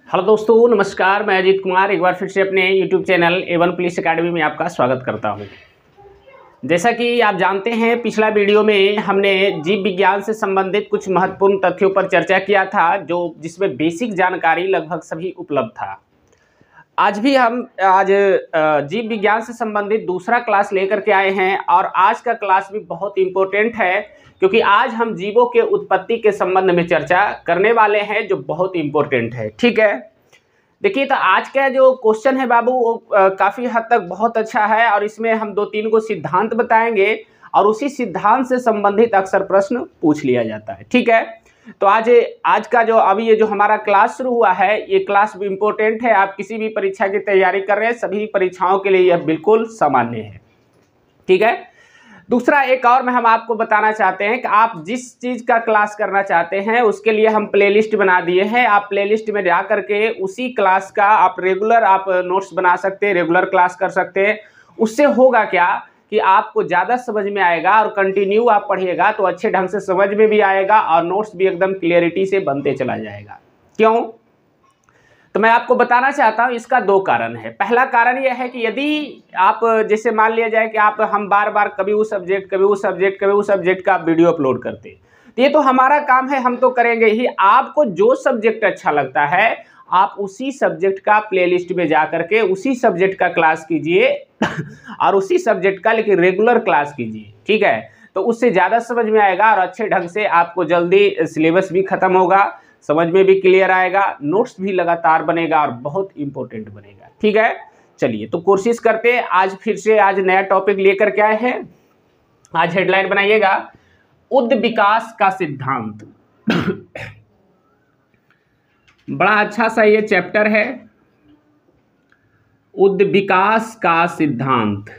Hello दोस्तों, नमस्कार। मैं अजीत कुमार एक बार फिर से अपने YouTube channel A1 police academy में आपका स्वागत करता हूं। जैसा कि आप जानते हैं, पिछला वीडियो में हमने जीव विज्ञान से संबंधित कुछ महत्वपूर्ण तथ्यों पर चर्चा किया था, जिसमें बेसिक जानकारी लगभग सभी उपलब्ध था। आज भी हम जीव विज्ञान से संबंधित दूसरा क्लास लेकर के आए हैं और आज का क्लास भी बहुत इम्पोर्टेंट है, क्योंकि आज हम जीवों के उत्पत्ति के संबंध में चर्चा करने वाले हैं, जो बहुत इम्पोर्टेंट है। ठीक है, देखिए, तो आज का जो क्वेश्चन है बाबू, वो काफ़ी हद तक बहुत अच्छा है और इसमें हम 2-3 को सिद्धांत बताएंगे और उसी सिद्धांत से संबंधित अक्सर प्रश्न पूछ लिया जाता है। ठीक है, तो आज का जो अभी ये जो हमारा क्लास शुरू हुआ है, ये क्लास भी इम्पोर्टेंट है। आप किसी भी परीक्षा की तैयारी कर रहे हैं, सभी परीक्षाओं के लिए यह बिल्कुल सामान्य है। ठीक है, दूसरा एक और मैं हम आपको बताना चाहते हैं कि आप जिस चीज़ का क्लास करना चाहते हैं उसके लिए हम प्लेलिस्ट बना दिए हैं। आप प्लेलिस्ट में जा करके उसी क्लास का आप रेगुलर नोट्स बना सकते हैं, रेगुलर क्लास कर सकते हैं। उससे होगा क्या कि आपको ज़्यादा समझ में आएगा और कंटिन्यू आप पढ़िएगा तो अच्छे ढंग से समझ में भी आएगा और नोट्स भी एकदम क्लियरिटी से बनते चला जाएगा। क्यों? तो मैं आपको बताना चाहता हूं, इसका 2 कारण है। पहला कारण यह है कि यदि आप जैसे मान लिया जाए कि हम बार बार कभी उस सब्जेक्ट का वीडियो अपलोड करते, तो ये तो हमारा काम है, हम तो करेंगे ही। आपको जो सब्जेक्ट अच्छा लगता है आप उसी सब्जेक्ट का प्लेलिस्ट में जा करके उसी सब्जेक्ट का क्लास कीजिए और उसी सब्जेक्ट का लेकिन रेगुलर क्लास कीजिए। ठीक है, तो उससे ज़्यादा समझ में आएगा और अच्छे ढंग से आपको जल्दी सिलेबस भी खत्म होगा, समझ में भी क्लियर आएगा, नोट्स भी लगातार बनेगा और बहुत इंपॉर्टेंट बनेगा। ठीक है, चलिए तो कोशिश करते हैं। आज नया टॉपिक लेकर के आए हैं। आज हेडलाइन बनाइएगा, उद्द विकास का सिद्धांत। बड़ा अच्छा सा ये चैप्टर है, उद्द विकास का सिद्धांत।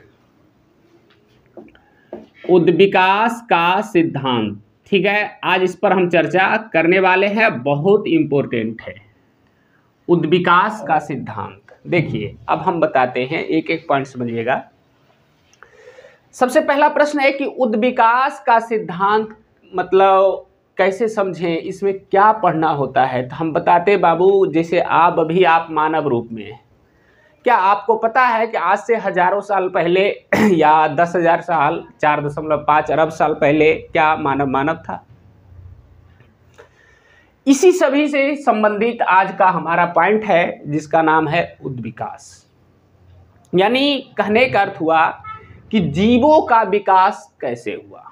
उद्द विकास का सिद्धांत, ठीक है, आज इस पर हम चर्चा करने वाले हैं, बहुत इंपॉर्टेंट है उद्द विकास का सिद्धांत। देखिए, अब हम बताते हैं, एक एक पॉइंट समझिएगा। सबसे पहला प्रश्न है कि उद्द विकास का सिद्धांत मतलब कैसे समझें, इसमें क्या पढ़ना होता है। तो हम बताते बाबू, जैसे आप मानव रूप में हैं। क्या आपको पता है कि आज से हजारों साल पहले या 10,000 साल, 4.5 अरब साल पहले क्या मानव था? इसी सभी से संबंधित आज का हमारा पॉइंट है, जिसका नाम है उद्द विकास। यानी कहने का अर्थ हुआ कि जीवों का विकास कैसे हुआ,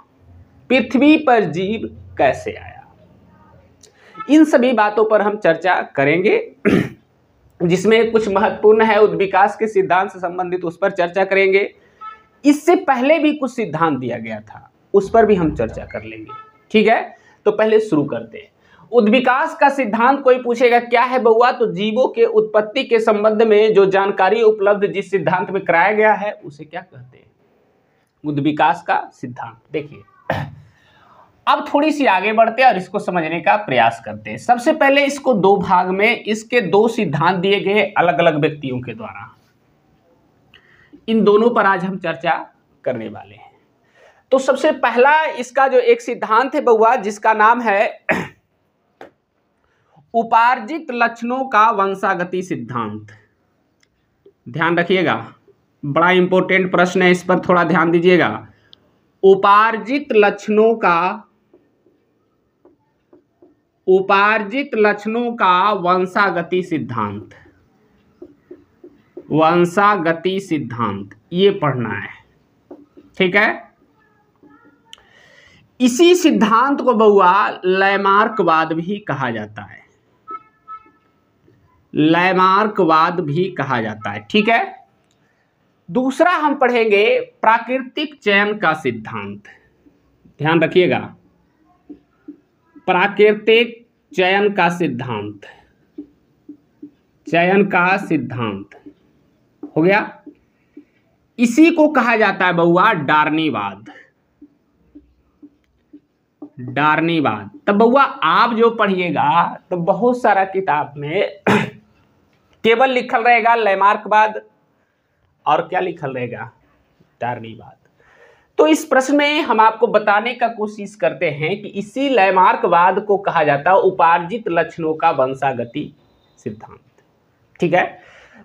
पृथ्वी पर जीव कैसे आया। इन सभी बातों पर हम चर्चा करेंगे, जिसमें कुछ महत्वपूर्ण है उद्द विकास के सिद्धांत से संबंधित, उस पर चर्चा करेंगे। इससे पहले भी कुछ सिद्धांत दिया गया था, उस पर भी हम चर्चा कर लेंगे। ठीक है, तो पहले शुरू करते हैं। उद्द विकास का सिद्धांत, कोई पूछेगा क्या है बउआ, तो जीवों के उत्पत्ति के संबंध में जो जानकारी उपलब्ध जिस सिद्धांत में कराया गया है उसे क्या कहते हैं? उद्द विकास का सिद्धांत। देखिए, अब थोड़ी सी आगे बढ़ते हैं और इसको समझने का प्रयास करते हैं। सबसे पहले इसको 2 भाग में, इसके 2 सिद्धांत दिए गए अलग अलग व्यक्तियों के द्वारा। इन दोनों पर आज हम चर्चा करने वाले हैं। तो सबसे पहला इसका जो एक सिद्धांत है बउआ, जिसका नाम है उपार्जित लक्षणों का वंशागति सिद्धांत। ध्यान रखिएगा, बड़ा इंपॉर्टेंट प्रश्न है, इस पर थोड़ा ध्यान दीजिएगा। उपार्जित लक्षणों का वंशागति सिद्धांत। वंशागति सिद्धांत ये पढ़ना है। ठीक है, इसी सिद्धांत को बउआ लैमार्कवाद भी कहा जाता है। लैमार्कवाद भी कहा जाता है। ठीक है, दूसरा हम पढ़ेंगे प्राकृतिक चयन का सिद्धांत। ध्यान रखिएगा, प्राकृतिक चयन का सिद्धांत। चयन का सिद्धांत हो गया। इसी को कहा जाता है बउआ डार्नीवाद। डार्नीवाद। तब बउआ आप जो पढ़िएगा तो बहुत सारा किताब में केवल लिखल रहेगा लैमार्कवाद और क्या लिखल रहेगा, डार्नीवाद। तो इस प्रश्न में हम आपको बताने का कोशिश करते हैं कि इसी लैमार्कवाद को कहा जाता है उपार्जित लक्षणों का वंशागति सिद्धांत। ठीक है।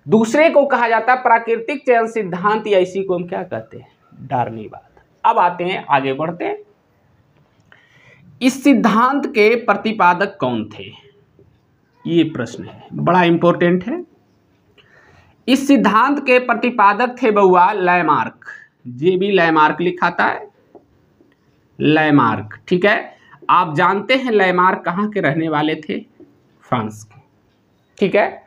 दूसरे को कहा जाता है प्राकृतिक चयन सिद्धांत, या इसी को हम क्या कहते हैं, डार्विनवाद। अब आते हैं, आगे बढ़ते हैं। इस सिद्धांत के प्रतिपादक कौन थे, ये प्रश्न है, बड़ा इंपॉर्टेंट है। इस सिद्धांत के प्रतिपादक थे बउआ लैमार्क, जे.बी. लैमार्क लिखाता है, लैमार्क। ठीक है, आप जानते हैं लैमार्क कहाँ के रहने वाले थे, फ्रांस के। ठीक है,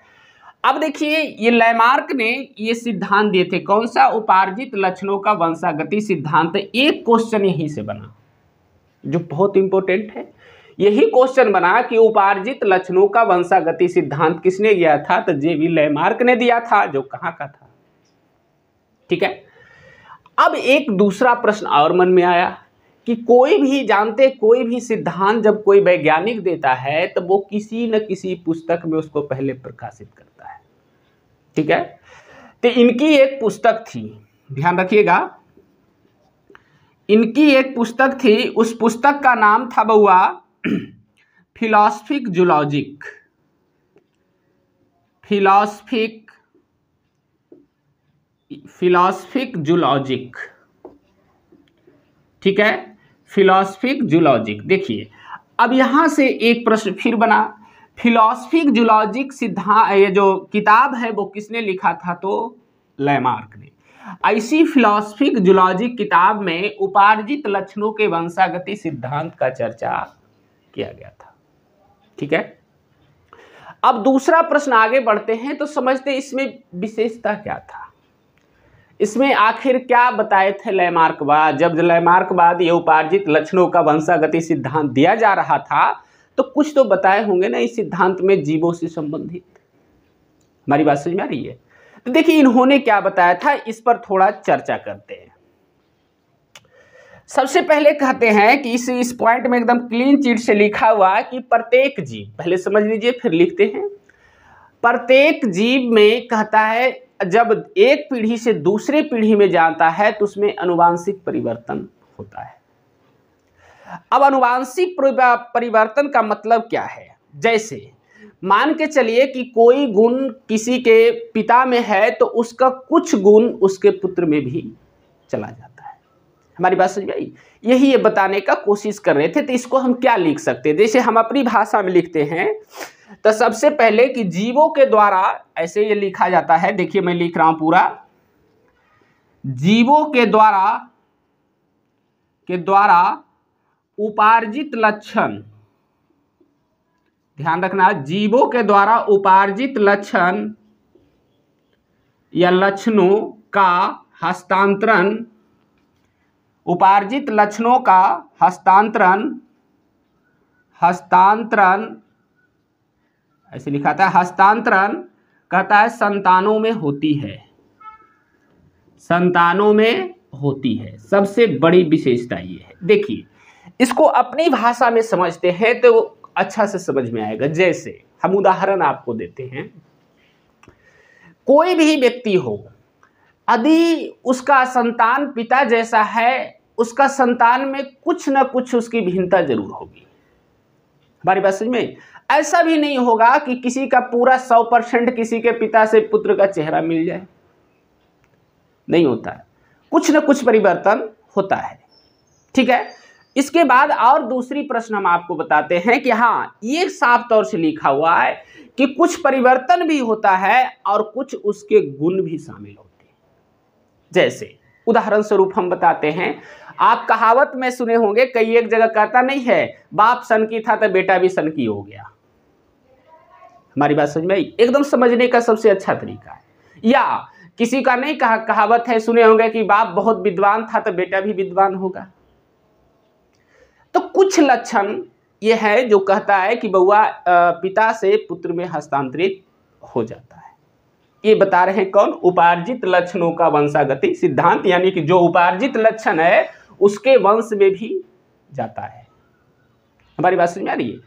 अब देखिए ये लैमार्क ने ये सिद्धांत दिए थे, कौन सा, उपार्जित लक्षणों का वंशागति सिद्धांत। एक क्वेश्चन यहीं से बना जो बहुत इंपॉर्टेंट है, यही क्वेश्चन बना कि उपार्जित लक्षणों का वंशागति सिद्धांत किसने दिया था, तो जे.बी. लैमार्क ने दिया था, जो कहाँ का था। ठीक है, अब एक दूसरा प्रश्न और मन में आया कि कोई भी जानते, कोई भी सिद्धांत जब कोई वैज्ञानिक देता है तो वो किसी न किसी पुस्तक में उसको पहले प्रकाशित करता है। ठीक है, तो इनकी एक पुस्तक थी, ध्यान रखिएगा, इनकी एक पुस्तक थी, उस पुस्तक का नाम था बउआ फिलॉसफिक जूलॉजिक, फिलॉसफिक जूलॉजिक। ठीक है, फिलॉसफिक जूलॉजिक। देखिए अब यहां से एक प्रश्न फिर बना, फिलॉसफिक जूलॉजिक सिद्धांत, ये जो किताब है वो किसने लिखा था, तो लैमार्क ने। ऐसी फिलॉसफिक जूलॉजिक किताब में उपार्जित लक्षणों के वंशागति सिद्धांत का चर्चा किया गया था। ठीक है, अब दूसरा प्रश्न आगे बढ़ते हैं तो समझते हैं इसमें विशेषता क्या था, इसमें आखिर क्या बताए थे लैमार्कवाद। जब लैमार्कवाद ये उपार्जित लक्षणों का वंशागति सिद्धांत दिया जा रहा था तो कुछ तो बताए होंगे ना इस सिद्धांत में जीवों से संबंधित। हमारी बात समझ में आ रही है? तो देखिए इन्होंने क्या बताया था, इस पर थोड़ा चर्चा करते हैं। सबसे पहले कहते हैं कि इस पॉइंट में एकदम क्लीन चिट से लिखा हुआ कि प्रत्येक जीव, पहले समझ लीजिए फिर लिखते हैं, प्रत्येक जीव में कहता है जब एक पीढ़ी से दूसरे पीढ़ी में जाता है तो उसमें अनुवांशिक परिवर्तन होता है। अब अनुवांशिक परिवर्तन का मतलब क्या है, जैसे मान के चलिए कि कोई गुण किसी के पिता में है तो उसका कुछ गुण उसके पुत्र में भी चला जाता है। हमारी बात समझ में आई? यही ये बताने का कोशिश कर रहे थे। तो इसको हम क्या लिख सकते हैं, जैसे हम अपनी भाषा में लिखते हैं तो सबसे पहले कि जीवों के द्वारा, ऐसे ये लिखा जाता है, देखिए मैं लिख रहा हूं पूरा, जीवों के द्वारा उपार्जित लक्षण, ध्यान रखना, जीवों के द्वारा उपार्जित लक्षण या लक्षणों का हस्तांतरण, उपार्जित लक्षणों का हस्तांतरण ऐसे लिखा था, हस्तांतरण कहता है संतानों में होती है, संतानों में होती है। सबसे बड़ी विशेषता ये है। देखिए इसको अपनी भाषा में समझते हैं तो अच्छा से समझ में आएगा। जैसे हम उदाहरण आपको देते हैं, कोई भी व्यक्ति हो, यदि उसका संतान पिता जैसा है, उसका संतान में कुछ न कुछ उसकी भिन्नता जरूर होगी। हमारी बात समझ में? ऐसा भी नहीं होगा कि किसी का पूरा 100% किसी के पिता से पुत्र का चेहरा मिल जाए, नहीं होता है, कुछ न कुछ परिवर्तन होता है। ठीक है, इसके बाद और दूसरी प्रश्न हम आपको बताते हैं कि हाँ, ये साफ तौर से लिखा हुआ है कि कुछ परिवर्तन भी होता है और कुछ उसके गुण भी शामिल होते हैं। जैसे उदाहरण स्वरूप हम बताते हैं, आप कहावत में सुने होंगे, कई एक जगह कहता नहीं है, बाप सन की था तो बेटा भी सन की हो गया। हमारी बात समझ में आई? एकदम समझने का सबसे अच्छा तरीका है। या किसी का नहीं कहावत है, सुने होंगे कि बाप बहुत विद्वान था तो बेटा भी विद्वान होगा। तो कुछ लक्षण ये है जो कहता है कि बउआ पिता से पुत्र में हस्तांतरित हो जाता है। ये बता रहे हैं कौन? उपार्जित लक्षणों का वंशागति सिद्धांत, यानी कि जो उपार्जित लक्षण है उसके वंश में भी जाता है। हमारी बात समझ में आ रही है?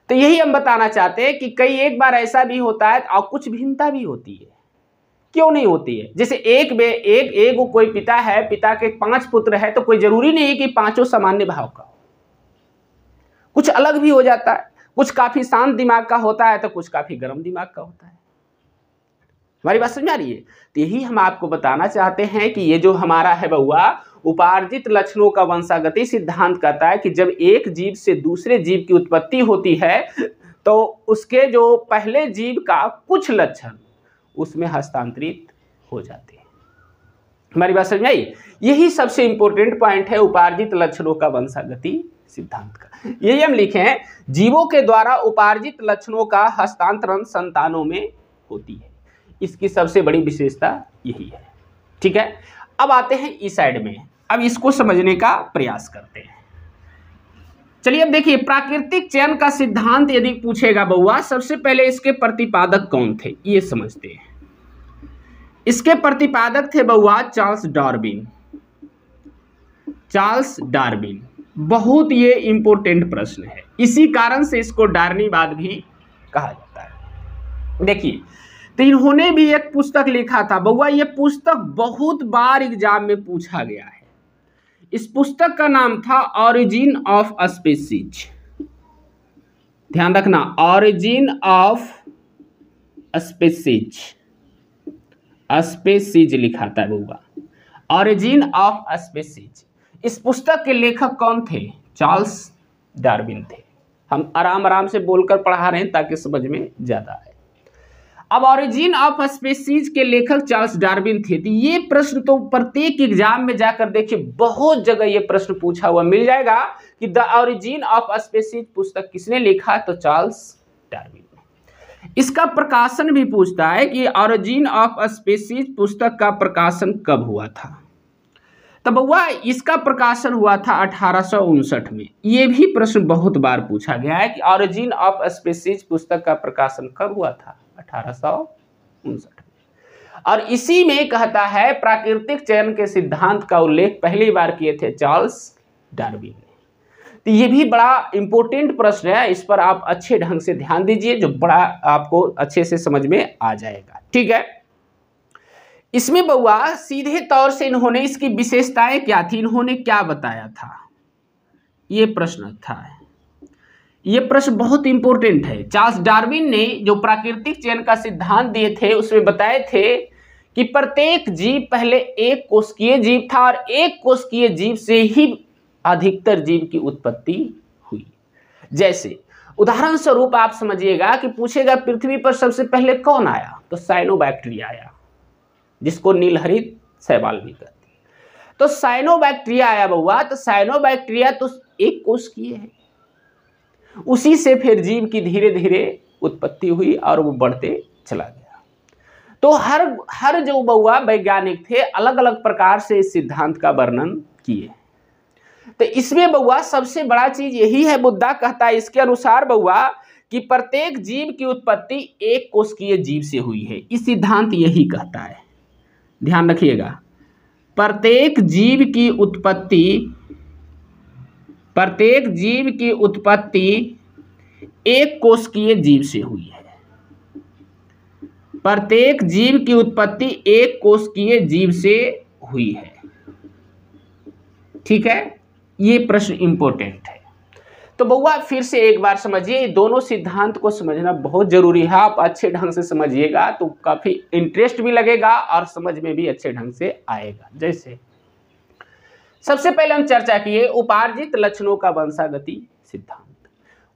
तो यही हम बताना चाहते हैं कि कई एक बार ऐसा भी होता है और कुछ भिन्नता भी होती है। क्यों नहीं होती है? जैसे एक कोई पिता है, पिता के 5 पुत्र है, तो कोई जरूरी नहीं है कि पांचों सामान्य भाव का हो, कुछ अलग भी हो जाता है। कुछ काफी शांत दिमाग का होता है तो कुछ काफी गर्म दिमाग का होता है। हमारी बात समझ आ रही है। तो यही हम आपको बताना चाहते हैं कि ये जो हमारा है बउआ उपार्जित लक्षणों का वंशागति सिद्धांत कहता है कि जब एक जीव से दूसरे जीव की उत्पत्ति होती है तो उसके जो पहले जीव का कुछ लक्षण उसमें हस्तांतरित हो जाते हैं। हमारी बात समझ आई। यही सबसे इंपॉर्टेंट पॉइंट है उपार्जित लक्षणों का वंशागति सिद्धांत का। यही हम लिखे हैं, जीवों के द्वारा उपार्जित लक्षणों का हस्तांतरण संतानों में होती है। इसकी सबसे बड़ी विशेषता यही है। ठीक है, अब आते हैं इस साइड में, अब इसको समझने का प्रयास करते हैं। चलिए अब देखिए, प्राकृतिक चयन का सिद्धांत यदि पूछेगा बउआ, सबसे पहले इसके प्रतिपादक कौन थे ये समझते हैं। इसके प्रतिपादक थे बउआ चार्ल्स डार्विन। चार्ल्स डार्विन बहुत ये इंपॉर्टेंट प्रश्न है, इसी कारण से इसको डार्विनवाद भी कहा जाता है। देखिए, तो इन्होंने भी एक पुस्तक लिखा था बउआ, ये पुस्तक बहुत बार एग्जाम में पूछा गया है। इस पुस्तक का नाम था ऑरिजिन ऑफ स्पीसीज। ध्यान रखना, ऑरिजिन ऑफ स्पीसीज, स्पीसीज लिखा था बउआ, ऑरिजिन ऑफ स्पीसीज। इस पुस्तक के लेखक कौन थे? चार्ल्स डार्विन थे। हम आराम आराम से बोलकर पढ़ा रहे हैं ताकि समझ में ज्यादा आए। अब ऑरिजिन ऑफ स्पीसीज के लेखक चार्ल्स डार्विन थे। तो ये प्रश्न तो प्रत्येक एग्जाम में जाकर देखिए, बहुत जगह ये प्रश्न पूछा हुआ मिल जाएगा कि द ऑरिजिन ऑफ स्पीसीज पुस्तक किसने लिखा? तो चार्ल्स डार्विन। इसका प्रकाशन भी पूछता है कि ऑरिजिन ऑफ स्पीसीज पुस्तक का प्रकाशन कब हुआ था। तो बउआ इसका प्रकाशन हुआ था 1859 में। ये भी प्रश्न बहुत बार पूछा गया है कि ऑरिजिन ऑफ स्पीसीज पुस्तक का प्रकाशन कब हुआ था? 1859 में। और इसी में कहता है प्राकृतिक चयन के सिद्धांत का उल्लेख पहली बार किए थे चार्ल्स डार्विन ने। तो ये भी बड़ा इंपॉर्टेंट प्रश्न है, इस पर आप अच्छे ढंग से ध्यान दीजिए, जो बड़ा आपको अच्छे से समझ में आ जाएगा। ठीक है, इसमें बउआ सीधे तौर से इन्होंने इसकी विशेषताएं क्या थी, इन्होंने क्या बताया था, ये प्रश्न था। ये प्रश्न बहुत इंपॉर्टेंट है। चार्ल्स डार्विन ने जो प्राकृतिक चयन का सिद्धांत दिए थे उसमें बताए थे कि प्रत्येक जीव पहले एक कोशिकीय जीव था और एक कोशिकीय जीव से ही अधिकतर जीव की उत्पत्ति हुई। जैसे उदाहरण स्वरूप आप समझिएगा कि पूछेगा पृथ्वी पर सबसे पहले कौन आया? तो साइनोबैक्टीरिया आया, जिसको नीलहरित शैवाल भी कहते हैं। तो साइनोबैक्टीरिया आया बउआ, तो साइनोबैक्टीरिया तो एक कोशिकीय है, उसी से फिर जीव की धीरे धीरे उत्पत्ति हुई और वो बढ़ते चला गया। तो हर जो बउआ वैज्ञानिक थे अलग अलग प्रकार से इस सिद्धांत का वर्णन किए। तो इसमें बउआ सबसे बड़ा चीज यही है, मुद्दा कहता है इसके अनुसार बउआ कि प्रत्येक जीव की उत्पत्ति एक कोशिकीय जीव से हुई है। इस सिद्धांत यही कहता है, ध्यान रखिएगा, प्रत्येक जीव की उत्पत्ति एक कोशिकीय जीव से हुई है। प्रत्येक जीव की उत्पत्ति एक कोशिकीय जीव से हुई है। ठीक है, ये प्रश्न इंपॉर्टेंट है। तो बउआ फिर से एक बार समझिए, दोनों सिद्धांत को समझना बहुत जरूरी है। आप अच्छे ढंग से समझिएगा तो काफी इंटरेस्ट भी लगेगा और समझ में भी अच्छे ढंग से आएगा। जैसे सबसे पहले हम चर्चा किए उपार्जित लक्षणों का वंशागति सिद्धांत।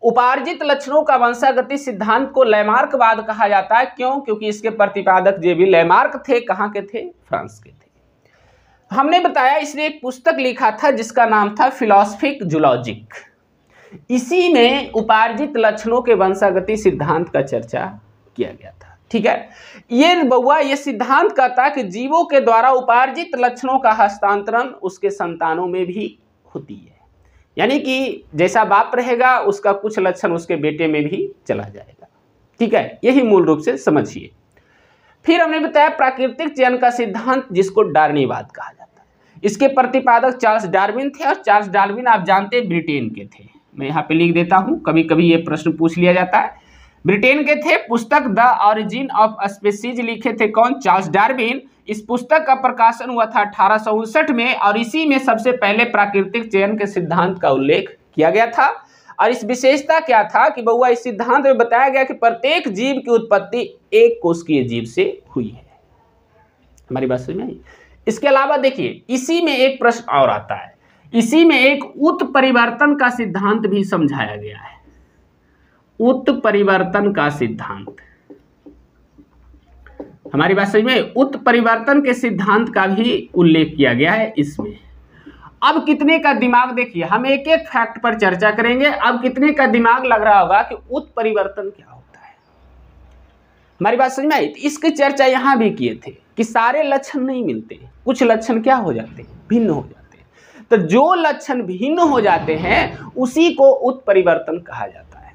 उपार्जित लक्षणों का वंशागति सिद्धांत को लैमार्कवाद कहा जाता है। क्यों? क्योंकि इसके प्रतिपादक जे बी लैमार्क थे। कहाँ के थे? फ्रांस के थे। हमने बताया इसने एक पुस्तक लिखा था जिसका नाम था फिलॉसफिक जूलॉजिक। इसी में उपार्जित लक्षणों के वंशागति सिद्धांत का चर्चा किया गया था। ठीक है, ये बउआ ये सिद्धांत कहता कि जीवों के द्वारा उपार्जित लक्षणों का हस्तांतरण उसके संतानों में भी होती है, यानी कि जैसा बाप रहेगा उसका कुछ लक्षण उसके बेटे में भी चला जाएगा। ठीक है, यही मूल रूप से समझिए। फिर हमने बताया प्राकृतिक चयन का सिद्धांत, जिसको डार्विनवाद कहा जाता है। इसके प्रतिपादक चार्ल्स डार्विन थे और चार्ल्स डार्विन आप जानते हैं ब्रिटेन के थे। मैं यहाँ पे लिख देता हूँ, कभी कभी ये प्रश्न पूछ लिया जाता है। ब्रिटेन के थे। पुस्तक द ऑरिजिन ऑफ स्पीसीज लिखे थे कौन? Charles Darwin. इस पुस्तक का प्रकाशन हुआ था 1859 में और इसी में सबसे पहले प्राकृतिक चयन के सिद्धांत का उल्लेख किया गया था। और इस विशेषता क्या था कि बउआ इस सिद्धांत में बताया गया कि प्रत्येक जीव की उत्पत्ति एक कोशिकीय जीव से हुई है। हमारी बात समझ में आई? इसके अलावा देखिए इसी में एक प्रश्न और आता है, इसी में एक उत्परिवर्तन का सिद्धांत भी समझाया गया है। उत्परिवर्तन का सिद्धांत, हमारी बात समझ में? उत्परिवर्तन के सिद्धांत का भी उल्लेख किया गया है इसमें। अब कितने का दिमाग, देखिए हम एक एक फैक्ट पर चर्चा करेंगे। अब कितने का दिमाग लग रहा होगा कि उत्परिवर्तन क्या होता है। हमारी बात समझ में आई? इसकी चर्चा यहां भी किए थे कि सारे लक्षण नहीं मिलते, कुछ लक्षण क्या हो जाते हैं, भिन्न हो जाते हैं। तो जो लक्षण भिन्न हो जाते हैं उसी को उत्परिवर्तन कहा जाता है।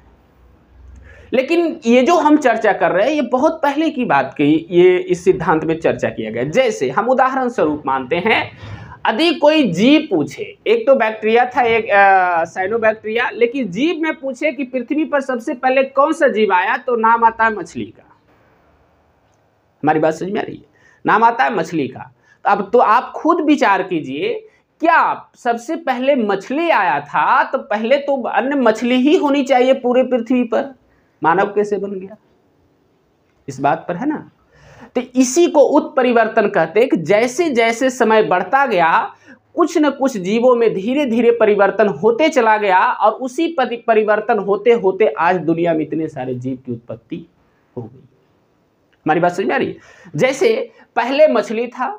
लेकिन ये जो हम चर्चा कर रहे हैं ये बहुत पहले की बात की, ये इस सिद्धांत में चर्चा किया गया। जैसे हम उदाहरण स्वरूप मानते हैं, यदि कोई जीव पूछे, एक तो बैक्टीरिया था, एक साइनोबैक्टीरिया, लेकिन जीव में पूछे कि पृथ्वी पर सबसे पहले कौन सा जीव आया, तो नाम आता है मछली का। हमारी बात समझ में आ रही है? नाम आता है मछली का। तो अब तो आप खुद विचार कीजिए, क्या सबसे पहले मछली आया था तो पहले तो अन्य मछली ही होनी चाहिए पूरे पृथ्वी पर, मानव कैसे बन गया? इस बात पर है ना। तो इसी को उत्परिवर्तन कहते हैं कि जैसे जैसे समय बढ़ता गया कुछ न कुछ जीवों में धीरे धीरे परिवर्तन होते चला गया और उसी परिवर्तन होते होते आज दुनिया में इतने सारे जीव की उत्पत्ति हो गई। हमारी बात समझ में आ रही है? जैसे पहले मछली था,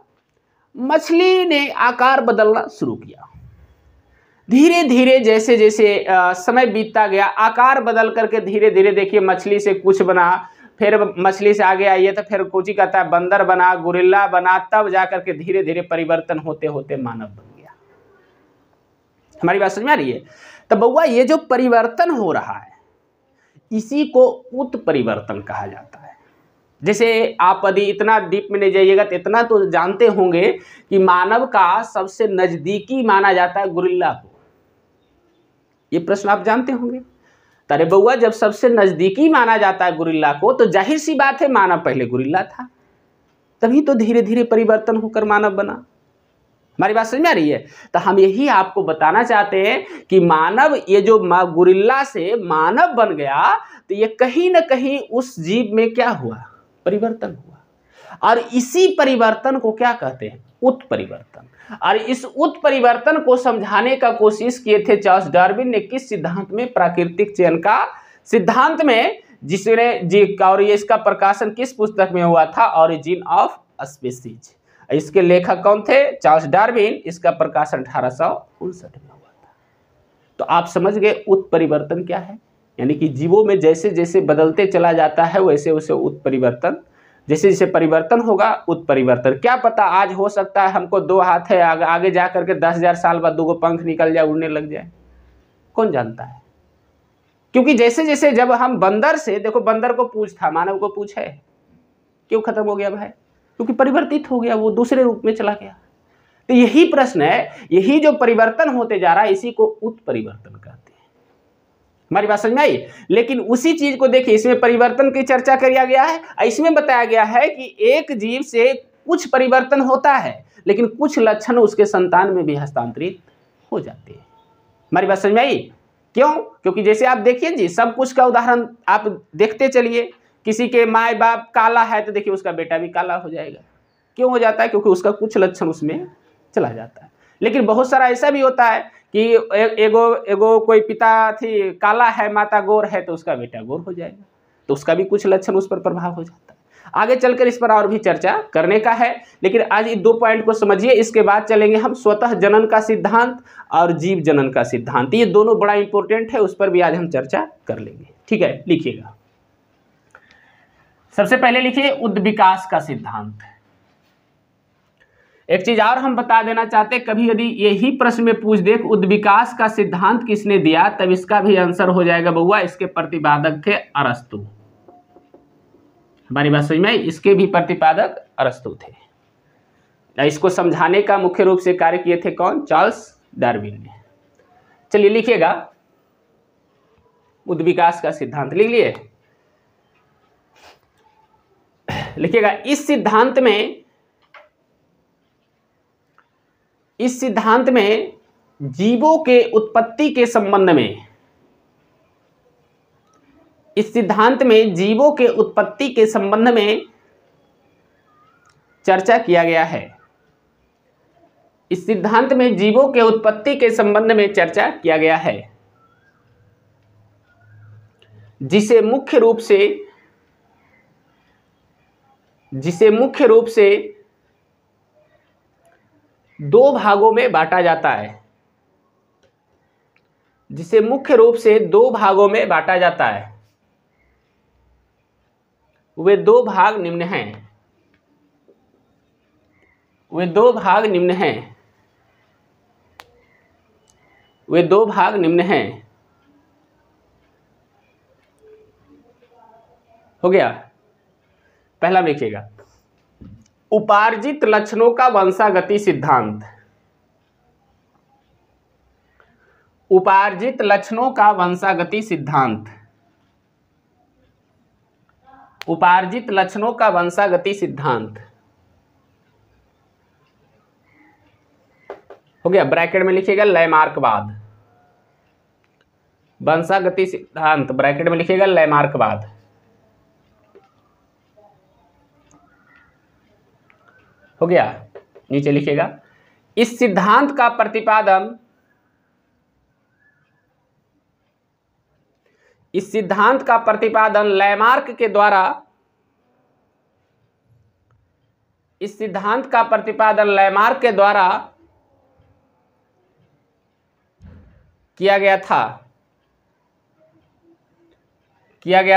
मछली ने आकार बदलना शुरू किया, धीरे धीरे जैसे जैसे समय बीतता गया आकार बदल करके धीरे धीरे देखिए मछली से कुछ बना, फिर मछली से आगे आइए तो फिर कुछ ही कहता है बंदर बना, गोरिल्ला बना, तब जाकर के धीरे धीरे परिवर्तन होते होते मानव बन गया। हमारी बात समझ में आ रही है? तो बउआ ये जो परिवर्तन हो रहा है इसी को उत्परिवर्तन कहा जाता है। जैसे आप यदि इतना डीप में नहीं जाइएगा तो इतना तो जानते होंगे कि मानव का सबसे नजदीकी माना जाता है गोरिल्ला को। ये प्रश्न आप जानते होंगे। अरे बउआ जब सबसे नजदीकी माना जाता है गोरिल्ला को तो जाहिर सी बात है मानव पहले गोरिल्ला था, तभी तो धीरे धीरे परिवर्तन होकर मानव बना। हमारी बात समझ में आ रही है? तो हम यही आपको बताना चाहते हैं कि मानव, ये जो गोरिल्ला से मानव बन गया तो ये कहीं ना कहीं उस जीव में क्या हुआ, परिवर्तन हुआ। और इसी परिवर्तन को क्या कहते हैं, उत्परिवर्तन। और इस उत्परिवर्तन को समझाने का कोशिश किए थे चार्ल्स डार्विन ने, किस सिद्धांत में, प्राकृतिक चयन का सिद्धांत में, जिसने और ये इसका प्रकाशन किस पुस्तक में हुआ था, ऑरिजिन ऑफ स्पीसीज। इसके लेखक कौन थे, चार्ल्स डार्विन। इसका प्रकाशन 1859 में हुआ था। तो आप समझ गए उत्परिवर्तन क्या है, यानी कि जीवों में जैसे जैसे बदलते चला जाता है वैसे वैसे उत्परिवर्तन, जैसे जैसे परिवर्तन होगा उत्परिवर्तन। क्या पता आज हो सकता है हमको 2 हाथ है, आगे जा करके 10,000 साल बाद 2 पंख निकल जाए, उड़ने लग जाए, कौन जानता है। क्योंकि जैसे जैसे जब हम बंदर से, देखो बंदर को पूंछ था, मानव को पूंछ है, क्यों खत्म हो गया भाई, क्योंकि परिवर्तित हो गया, वो दूसरे रूप में चला गया। तो यही प्रश्न है, यही जो परिवर्तन होते जा रहा है इसी को उत्परिवर्तन कहते हैं। हमारी बात समझ में आई? लेकिन उसी चीज को देखिए, इसमें परिवर्तन की चर्चा किया गया है। इसमें बताया गया है कि एक जीव से कुछ परिवर्तन होता है लेकिन कुछ लक्षण उसके संतान में भी हस्तांतरित हो जाते हैं। हमारी बात समझ में आई? क्यों? क्योंकि जैसे आप देखिए जी, सब कुछ का उदाहरण आप देखते चलिए, किसी के माँ बाप काला है तो देखिए उसका बेटा भी काला हो जाएगा। क्यों हो जाता है? क्योंकि उसका कुछ लक्षण उसमें चला जाता है। लेकिन बहुत सारा ऐसा भी होता है कि एगो कोई पिता थी काला है, माता गोर है, तो उसका बेटा गोर हो जाएगा, तो उसका भी कुछ लक्षण उस पर प्रभाव हो जाता है। आगे चलकर इस पर और भी चर्चा करने का है, लेकिन आज ये 2 पॉइंट को समझिए। इसके बाद चलेंगे हम स्वतः जनन का सिद्धांत और जीव जनन का सिद्धांत। ये दोनों बड़ा इंपॉर्टेंट है, उस पर भी आज हम चर्चा कर लेंगे। ठीक है, लिखिएगा। सबसे पहले लिखिए उद्विकास का सिद्धांत। एक चीज और हम बता देना चाहते हैं, कभी यदि यही प्रश्न में पूछ दे उद्विकास का सिद्धांत किसने दिया, तब इसका भी आंसर हो जाएगा बउआ, इसके प्रतिपादक थे अरस्तु। हमारी बात समझ में आई? इसके भी प्रतिपादक अरस्तु थे। इसको समझाने का मुख्य रूप से कार्य किए थे कौन, चार्ल्स डार्विन ने। चलिए लिखिएगा उद्विकास का सिद्धांत, लिख लिए, लिखिएगा। इस सिद्धांत में जीवों के उत्पत्ति के संबंध में इस सिद्धांत में जीवों के उत्पत्ति के संबंध में चर्चा किया गया है। इस सिद्धांत में जीवों के उत्पत्ति के संबंध में चर्चा किया गया है, जिसे मुख्य रूप से दो भागों में बांटा जाता है। जिसे मुख्य रूप से दो भागों में बांटा जाता है। वे दो भाग निम्न हैं। वे दो भाग निम्न हैं। वे दो भाग निम्न हैं। हो गया। पहला लिखिएगा, उपार्जित लक्षणों का वंशागति सिद्धांत। उपार्जित लक्षणों का वंशागति सिद्धांत। उपार्जित लक्षणों का वंशागति सिद्धांत। हो गया। ब्रैकेट में लिखिएगा लैमार्कवाद। वंशागति सिद्धांत ब्रैकेट में लिखिएगा लैमार्कवाद। हो गया। नीचे लिखिएगा, इस सिद्धांत का प्रतिपादन लैमार्क के द्वारा किया गया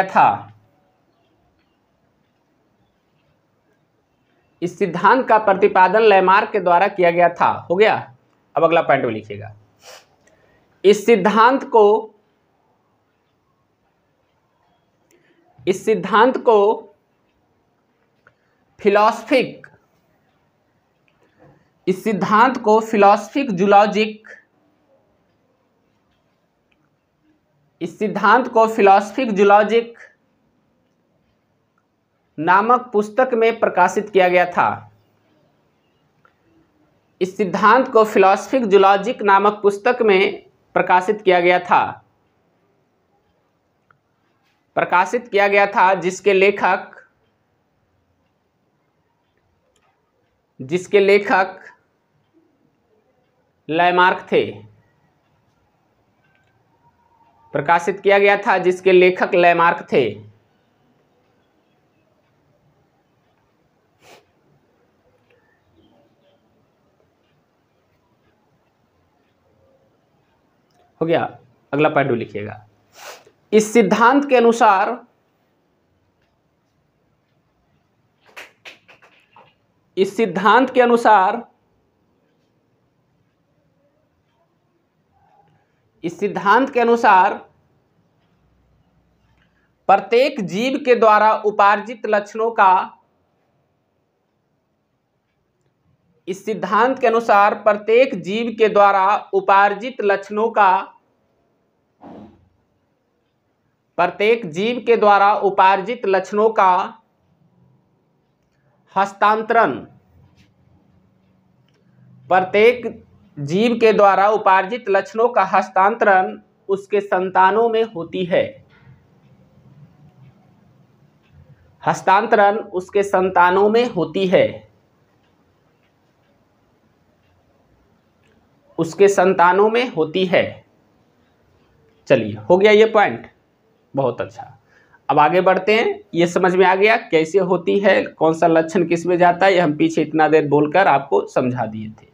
था। इस सिद्धांत का प्रतिपादन लैमार्क के द्वारा किया गया था। हो गया। अब अगला पॉइंट में लिखिएगा, इस सिद्धांत को फिलॉसफिक जूलॉजिक नामक पुस्तक में प्रकाशित किया गया था। इस सिद्धांत को फिलॉसफिक जूलॉजिक नामक पुस्तक में प्रकाशित किया गया था, जिसके लेखक लैमार्क थे। प्रकाशित किया गया था जिसके लेखक लैमार्क थे। हो गया। अगला पॉइंट लिखिएगा, इस सिद्धांत के अनुसार प्रत्येक जीव के द्वारा उपार्जित लक्षणों का हस्तांतरण उसके संतानों में होती है। चलिए, हो गया ये पॉइंट। बहुत अच्छा। अब आगे बढ़ते हैं। ये समझ में आ गया कैसे होती है, कौन सा लक्षण किस में जाता है, ये हम पीछे इतना देर बोलकर आपको समझा दिए थे।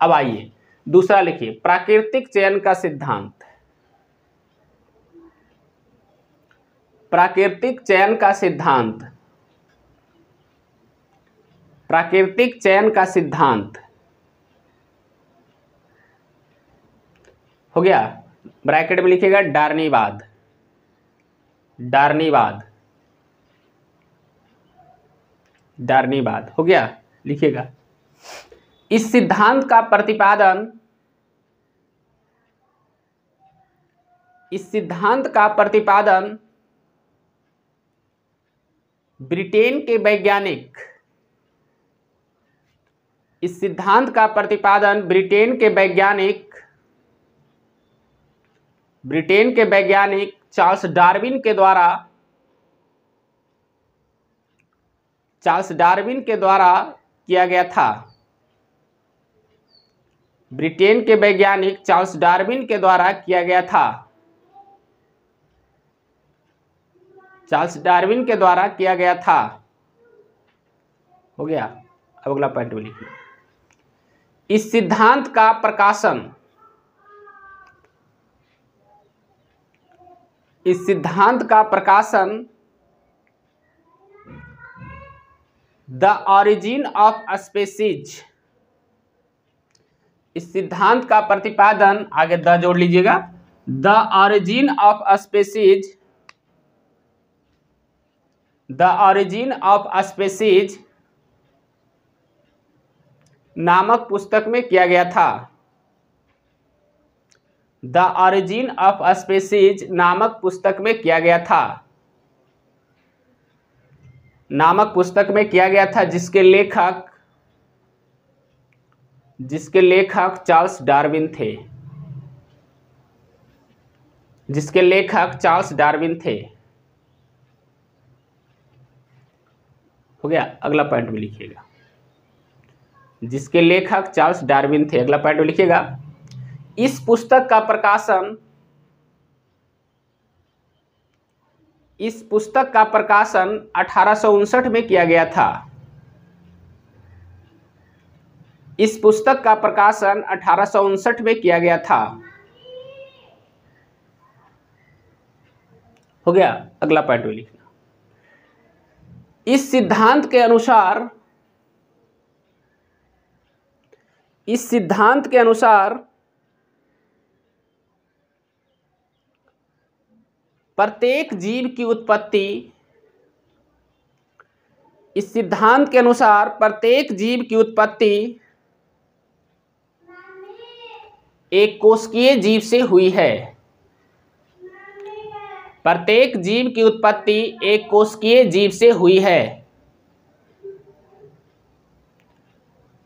अब आइए दूसरा लिखिए, प्राकृतिक चयन का सिद्धांत। प्राकृतिक चयन का सिद्धांत। हो गया। ब्रैकेट में लिखिएगा डार्नीवाद। हो गया। लिखिएगा, इस सिद्धांत का प्रतिपादन ब्रिटेन के वैज्ञानिक चार्ल्स डार्विन के द्वारा किया गया था। ब्रिटेन के वैज्ञानिक चार्ल्स डार्विन के द्वारा किया गया था। चार्ल्स डार्विन के द्वारा किया गया था। हो गया। अब अगला पॉइंट में लिखिए। इस सिद्धांत का प्रकाशन द ऑरिजिन ऑफ स्पीसीज, इस सिद्धांत का प्रतिपादन, आगे द जोड़ लीजिएगा, द ऑरिजिन ऑफ स्पीसीज नामक पुस्तक में किया गया था। द ऑरिजिन ऑफ स्पीसीज नामक पुस्तक में किया गया था। जिसके लेखक चार्ल्स डार्विन थे। हो गया। अगला पॉइंट में लिखिएगा, जिसके लेखक चार्ल्स डार्विन थे। अगला पॉइंट में लिखिएगा, इस पुस्तक का प्रकाशन 1859 में किया गया था। इस पुस्तक का प्रकाशन 1859 में किया गया था। हो गया। अगला पॉइंट में लिखना, इस सिद्धांत के अनुसार प्रत्येक जीव की उत्पत्ति एक कोशिकीय जीव से हुई है। प्रत्येक जीव की उत्पत्ति एक कोशिकीय जीव से हुई है।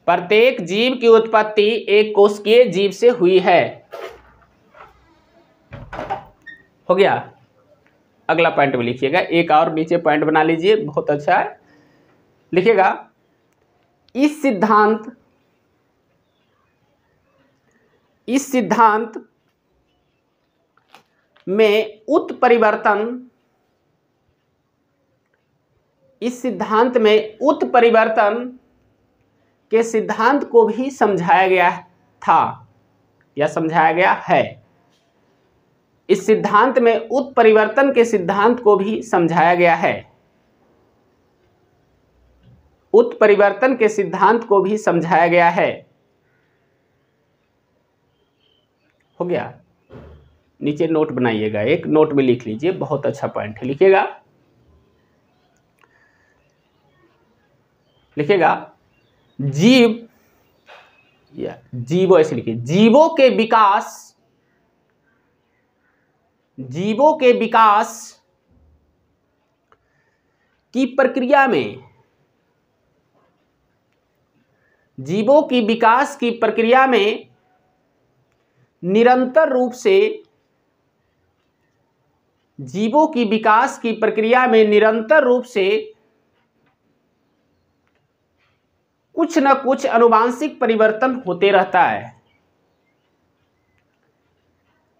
प्रत्येक जीव की उत्पत्ति एक कोशिकीय जीव से हुई है। हो गया। अगला पॉइंट में लिखिएगा, एक और नीचे पॉइंट बना लीजिए, बहुत अच्छा है। लिखिएगा, इस सिद्धांत में उत्परिवर्तन के सिद्धांत को भी समझाया गया था या समझाया गया है। इस सिद्धांत में उत्परिवर्तन के सिद्धांत को भी समझाया गया है। उत्परिवर्तन के सिद्धांत को भी समझाया गया है। हो गया। नीचे नोट बनाइएगा, एक नोट में लिख लीजिए, बहुत अच्छा पॉइंट है। लिखिएगा जीवो ऐसे लिखिए, जीवों के विकास की प्रक्रिया में निरंतर रूप से कुछ न कुछ आनुवांशिक परिवर्तन होते रहता है।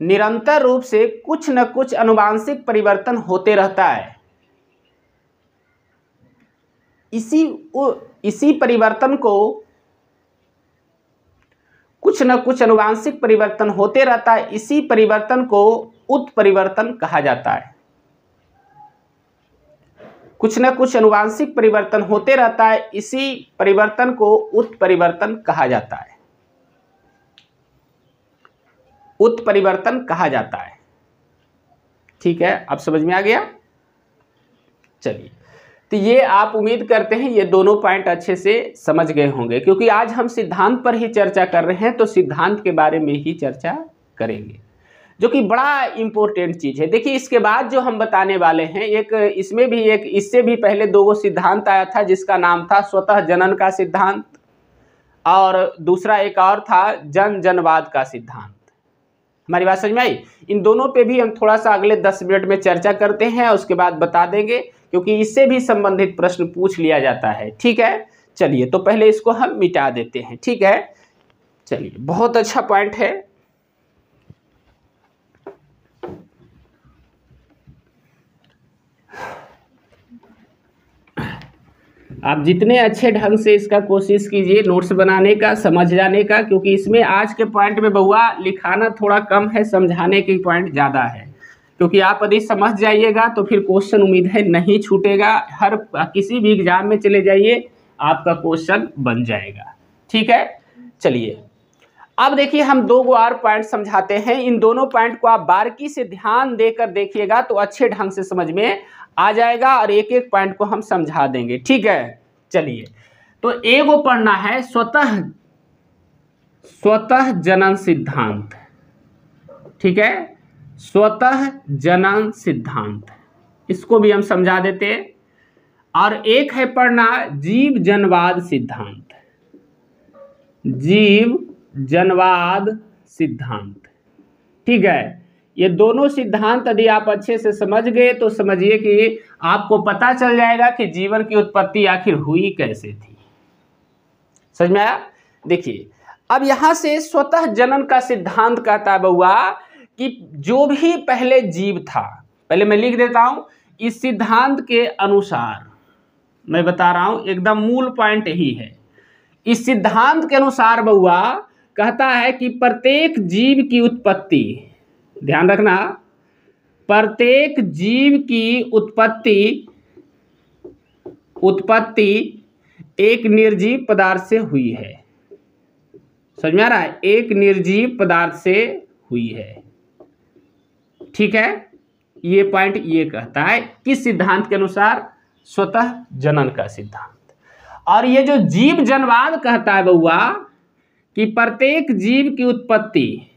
निरंतर रूप से कुछ न कुछ आनुवांशिक परिवर्तन होते रहता है। इसी परिवर्तन को कुछ न कुछ आनुवांशिक परिवर्तन होते रहता है। इसी परिवर्तन को उत्परिवर्तन कहा जाता है। कुछ न कुछ आनुवांशिक परिवर्तन होते रहता है, इसी परिवर्तन को उत्परिवर्तन कहा जाता है। उत्परिवर्तन कहा जाता है। ठीक है, अब समझ में आ गया। चलिए, तो ये आप उम्मीद करते हैं ये दोनों पॉइंट अच्छे से समझ गए होंगे, क्योंकि आज हम सिद्धांत पर ही चर्चा कर रहे हैं, तो सिद्धांत के बारे में ही चर्चा करेंगे, जो कि बड़ा इम्पोर्टेंट चीज़ है। देखिए, इसके बाद जो हम बताने वाले हैं, इससे भी पहले दो सिद्धांत आया था, जिसका नाम था स्वतः जनन का सिद्धांत, और दूसरा एक और था जनवाद का सिद्धांत। हमारी बात समझ में आई। इन दोनों पे भी हम थोड़ा सा अगले 10 मिनट में चर्चा करते हैं, उसके बाद बता देंगे, क्योंकि इससे भी संबंधित प्रश्न पूछ लिया जाता है। ठीक है, चलिए तो पहले इसको हम मिटा देते हैं। ठीक है, चलिए, बहुत अच्छा पॉइंट है। आप जितने अच्छे ढंग से इसका कोशिश कीजिए नोट्स बनाने का, समझ जाने का, क्योंकि इसमें आज के पॉइंट में बउआ लिखाना थोड़ा कम है, समझाने के पॉइंट ज़्यादा है। क्योंकि आप यदि समझ जाइएगा तो फिर क्वेश्चन उम्मीद है नहीं छूटेगा, हर किसी भी एग्जाम में चले जाइए आपका क्वेश्चन बन जाएगा। ठीक है, चलिए अब देखिए हम 2 और पॉइंट समझाते हैं। इन दोनों पॉइंट को आप बारीकी से ध्यान देकर देखिएगा तो अच्छे ढंग से समझ में आ जाएगा और एक एक पॉइंट को हम समझा देंगे। ठीक है, चलिए तो एगो पढ़ना है स्वतः जनन सिद्धांत। ठीक है, स्वतः जनन सिद्धांत, इसको भी हम समझा देते हैं। और एक है पढ़ना जीव जनवाद सिद्धांत, जीव जनवाद सिद्धांत। ठीक है, ये दोनों सिद्धांत यदि आप अच्छे से समझ गए तो समझिए कि आपको पता चल जाएगा कि जीवन की उत्पत्ति आखिर हुई कैसे थी। समझ में आया? देखिए अब यहां से स्वतः जनन का सिद्धांत कहता है बउआ कि जो भी पहले जीव था, पहले मैं लिख देता हूं, इस सिद्धांत के अनुसार मैं बता रहा हूं, एकदम मूल पॉइंट यही है। इस सिद्धांत के अनुसार बउआ कहता है कि प्रत्येक जीव की उत्पत्ति, ध्यान रखना, प्रत्येक जीव की उत्पत्ति एक निर्जीव पदार्थ से हुई है। समझ में आ रहा है? एक निर्जीव पदार्थ से हुई है। ठीक है, ये पॉइंट ये कहता है किस सिद्धांत के अनुसार? स्वतः जनन का सिद्धांत। और ये जो जीव जनवाद कहता है बउआ कि प्रत्येक जीव की उत्पत्ति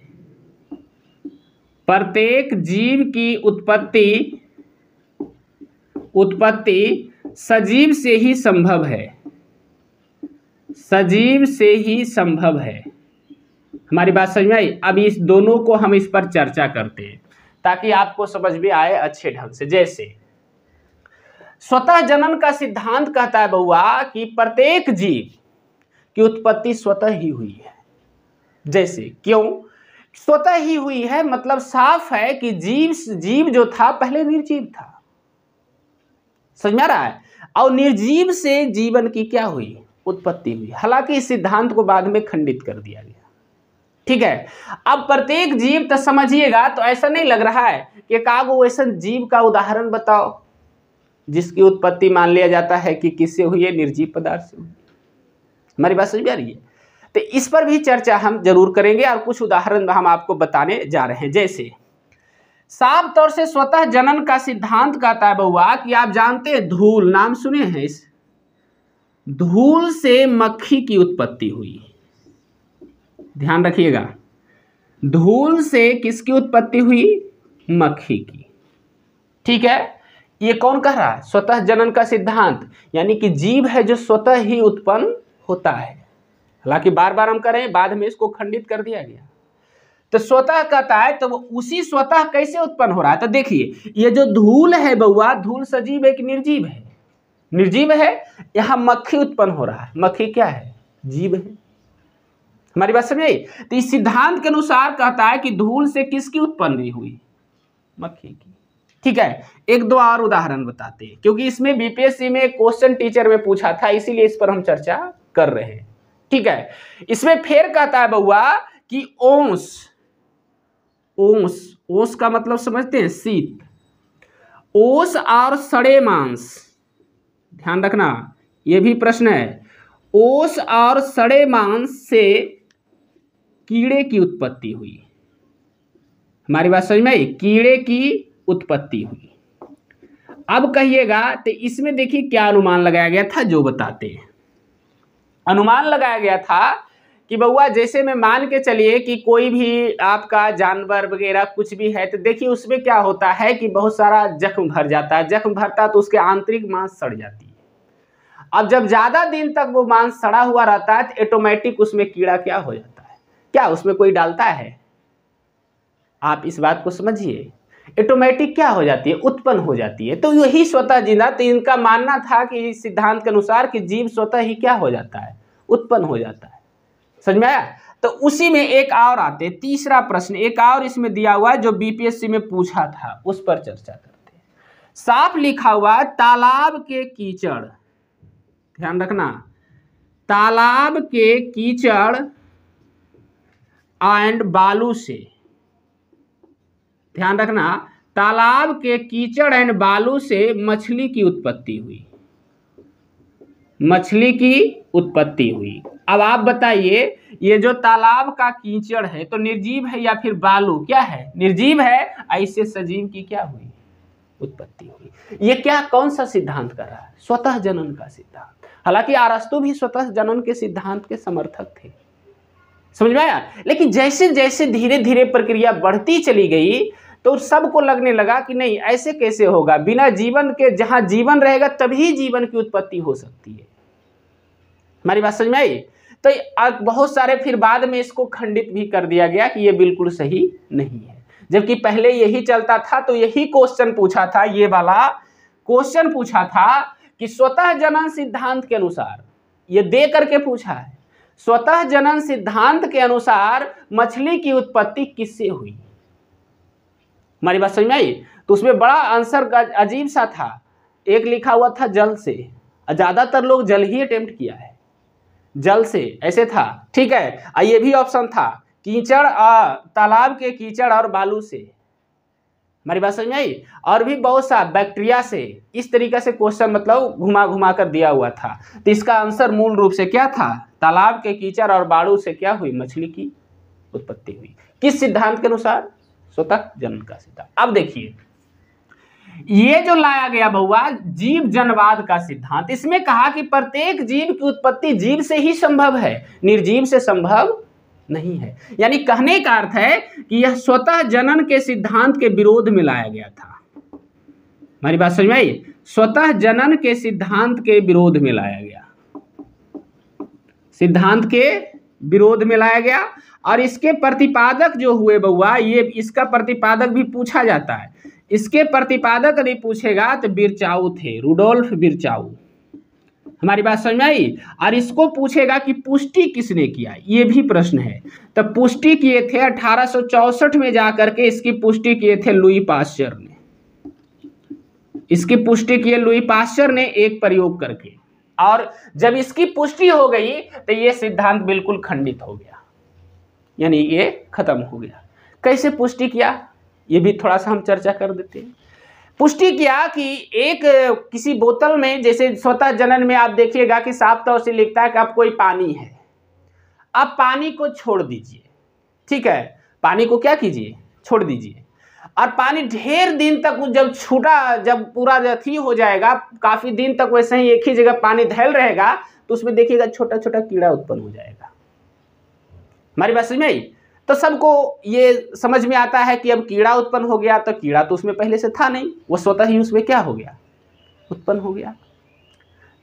सजीव से ही संभव है, सजीव से ही संभव है। हमारी बात समझ में आई? अब इस दोनों को हम इस पर चर्चा करते हैं ताकि आपको समझ में आए अच्छे ढंग से। जैसे स्वतः जनन का सिद्धांत कहता है बउआ कि प्रत्येक जीव की उत्पत्ति स्वतः ही हुई है। जैसे क्यों स्वतः ही हुई है? मतलब साफ है कि जीव जो था पहले निर्जीव था। समझ में आ रहा है? और निर्जीव से जीवन की क्या हुई? उत्पत्ति हुई। हालांकि इस सिद्धांत को बाद में खंडित कर दिया गया। ठीक है, अब प्रत्येक जीव तो समझिएगा, तो ऐसा नहीं लग रहा है कि कागो ऐसा जीव का उदाहरण बताओ जिसकी उत्पत्ति मान लिया जाता है कि किससे हुई है? निर्जीव पदार्थ से हुई। हमारी बात समझ में आ रही है? तो इस पर भी चर्चा हम जरूर करेंगे और कुछ उदाहरण हम आपको बताने जा रहे हैं। जैसे साफ तौर से स्वतः जनन का सिद्धांत कहता है बउआ कि आप जानते हैं धूल, नाम सुने हैं? इस धूल से मक्खी की उत्पत्ति हुई। ध्यान रखिएगा, धूल से किसकी उत्पत्ति हुई? मक्खी की। ठीक है, ये कौन कह रहा है? स्वतः जनन का सिद्धांत, यानी कि जीव है जो स्वतः ही उत्पन्न होता है। हालांकि बार बार हम कह रहे हैं, बाद में इसको खंडित कर दिया गया। तो स्वतः कहता है, तो उसी स्वतः कैसे उत्पन्न हो रहा है? तो देखिए ये जो धूल है बउआ, धूल सजीव है कि निर्जीव है? निर्जीव है। यहां मक्खी उत्पन्न हो रहा है, मक्खी क्या है? जीव है। हमारी बात समझ आई? तो इस सिद्धांत के अनुसार कहता है कि धूल से किसकी उत्पत्ति हुई? मक्खी की। ठीक है, एक दो और उदाहरण बताते हैं, क्योंकि इसमें बीपीएससी में क्वेश्चन टीचर में पूछा था, इसीलिए इस पर हम चर्चा कर रहे हैं। ठीक है, इसमें फिर कहता है बउआ कि ओस का मतलब समझते हैं? शीत। ओस और सड़े मांस, ध्यान रखना यह भी प्रश्न है। ओस और सड़े मांस से कीड़े की उत्पत्ति हुई। हमारी बात समझ में आई? कीड़े की उत्पत्ति हुई। अब कहिएगा, तो इसमें देखिए क्या अनुमान लगाया गया था, जो बताते हैं। अनुमान लगाया गया था कि बउआ जैसे में मान के चलिए कि कोई भी आपका जानवर वगैरह कुछ भी है, तो देखिए उसमें क्या होता है कि बहुत सारा जख्म भर जाता है। जख्म भरता तो उसके आंतरिक मांस सड़ जाती है। अब जब ज्यादा दिन तक वो मांस सड़ा हुआ रहता है तो ऑटोमेटिक उसमें कीड़ा क्या हो जाता है? क्या उसमें कोई डालता है? आप इस बात को समझिए, ऑटोमेटिक क्या हो जाती है, उत्पन्न हो जाती है। तो यही स्वतः जिंदा, तो इनका मानना था कि इस सिद्धांत के अनुसार कि जीव स्वतः ही क्या हो जाता है, उत्पन्न हो जाता है। समझ में आया। तो उसी में एक और आते, तीसरा प्रश्न एक और इसमें दिया हुआ है जो बीपीएससी में पूछा था, उस पर चर्चा करते हैं। साफ लिखा हुआ तालाब के कीचड़, ध्यान रखना, तालाब के कीचड़ एंड बालू से, ध्यान रखना, तालाब के कीचड़ एंड बालू से मछली की उत्पत्ति हुई, मछली की उत्पत्ति हुई। अब आप बताइए, ये जो तालाब का कीचड़ है तो निर्जीव है या फिर बालू क्या है, निर्जीव है, ऐसे सजीव की क्या हुई, उत्पत्ति हुई। ये क्या, कौन सा सिद्धांत कर रहा है, स्वतः जनन का सिद्धांत। हालांकि अरस्तु भी स्वतः जनन के सिद्धांत के समर्थक थे, समझ में आया। लेकिन जैसे जैसे धीरे धीरे प्रक्रिया बढ़ती चली गई तो सबको लगने लगा कि नहीं, ऐसे कैसे होगा, बिना जीवन के, जहां जीवन रहेगा तभी जीवन की उत्पत्ति हो सकती है। हमारी बात समझ में आई। तो बहुत सारे फिर बाद में इसको खंडित भी कर दिया गया कि ये बिल्कुल सही नहीं है, जबकि पहले यही चलता था। तो यही क्वेश्चन पूछा था, ये वाला क्वेश्चन पूछा था कि स्वतः जनन सिद्धांत के अनुसार, ये दे करके पूछा है, स्वतः जनन सिद्धांत के अनुसार मछली की उत्पत्ति किससे हुई। हमारी बात समझ में आई। तो उसमें बड़ा आंसर अजीब सा था, एक लिखा हुआ था जल से, ज्यादातर लोग जल ही अटेम्प्ट किया है, जल से ऐसे था, ठीक है। ये भी ऑप्शन था कीचड़, तालाब के कीचड़ और बालू से। हमारी बात समझ में आई। और भी बहुत सा बैक्टीरिया से, इस तरीके से क्वेश्चन मतलब घुमा घुमा कर दिया हुआ था। तो इसका आंसर मूल रूप से क्या था, तालाब के कीचड़ और बालू से क्या हुई, मछली की उत्पत्ति हुई। किस सिद्धांत के अनुसार, स्वतः जनन का सिद्धांत। अब देखिए, ये जो लाया गया बहुआ जीव जनवाद का सिद्धांत, इसमें कहा कि प्रत्येक जीव की उत्पत्ति जीव से ही संभव है, निर्जीव से संभव नहीं है। यानी कहने का अर्थ है कि यह स्वतः जनन के सिद्धांत के विरोध में लाया गया था। हमारी बात समझ में आई। स्वतः जनन के सिद्धांत के विरोध में लाया गया, सिद्धांत के विरोध में लाया गया। और इसके प्रतिपादक जो हुए बउआ, ये इसका प्रतिपादक भी पूछा जाता है। इसके प्रतिपादक यदि पूछेगा तो बिरचाऊ थे, रुडोल्फ बिरचाऊ। हमारी बात समझ में आई। और इसको पूछेगा कि पुष्टि किसने किया, ये भी प्रश्न है। तो पुष्टि किए थे 1864 में जाकर के, इसकी पुष्टि किए थे लुई पाश्चर ने, इसकी पुष्टि की लुई पाश्चर ने एक प्रयोग करके। और जब इसकी पुष्टि हो गई तो ये सिद्धांत बिल्कुल खंडित हो गया, यानी ये खत्म हो गया। कैसे पुष्टि किया, ये भी थोड़ा सा हम चर्चा कर देते हैं। पुष्टि किया कि एक किसी बोतल में, जैसे स्वतः जनन में आप देखिएगा कि साफ तौर से लिखता है कि अब कोई पानी है, अब पानी को छोड़ दीजिए, ठीक है, पानी को क्या कीजिए, छोड़ दीजिए। और पानी ढेर दिन तक जब छूटा, जब पूरा अथी हो जाएगा, काफी दिन तक वैसे ही एक ही जगह पानी धैल रहेगा, तो उसमें देखिएगा छोटा छोटा कीड़ा उत्पन्न हो जाएगा। हमारी बात समझ में आई। तो सबको ये समझ में आता है कि अब कीड़ा उत्पन्न हो गया, तो कीड़ा तो उसमें पहले से था नहीं, वो स्वतः ही उसमें क्या हो गया, उत्पन्न हो गया।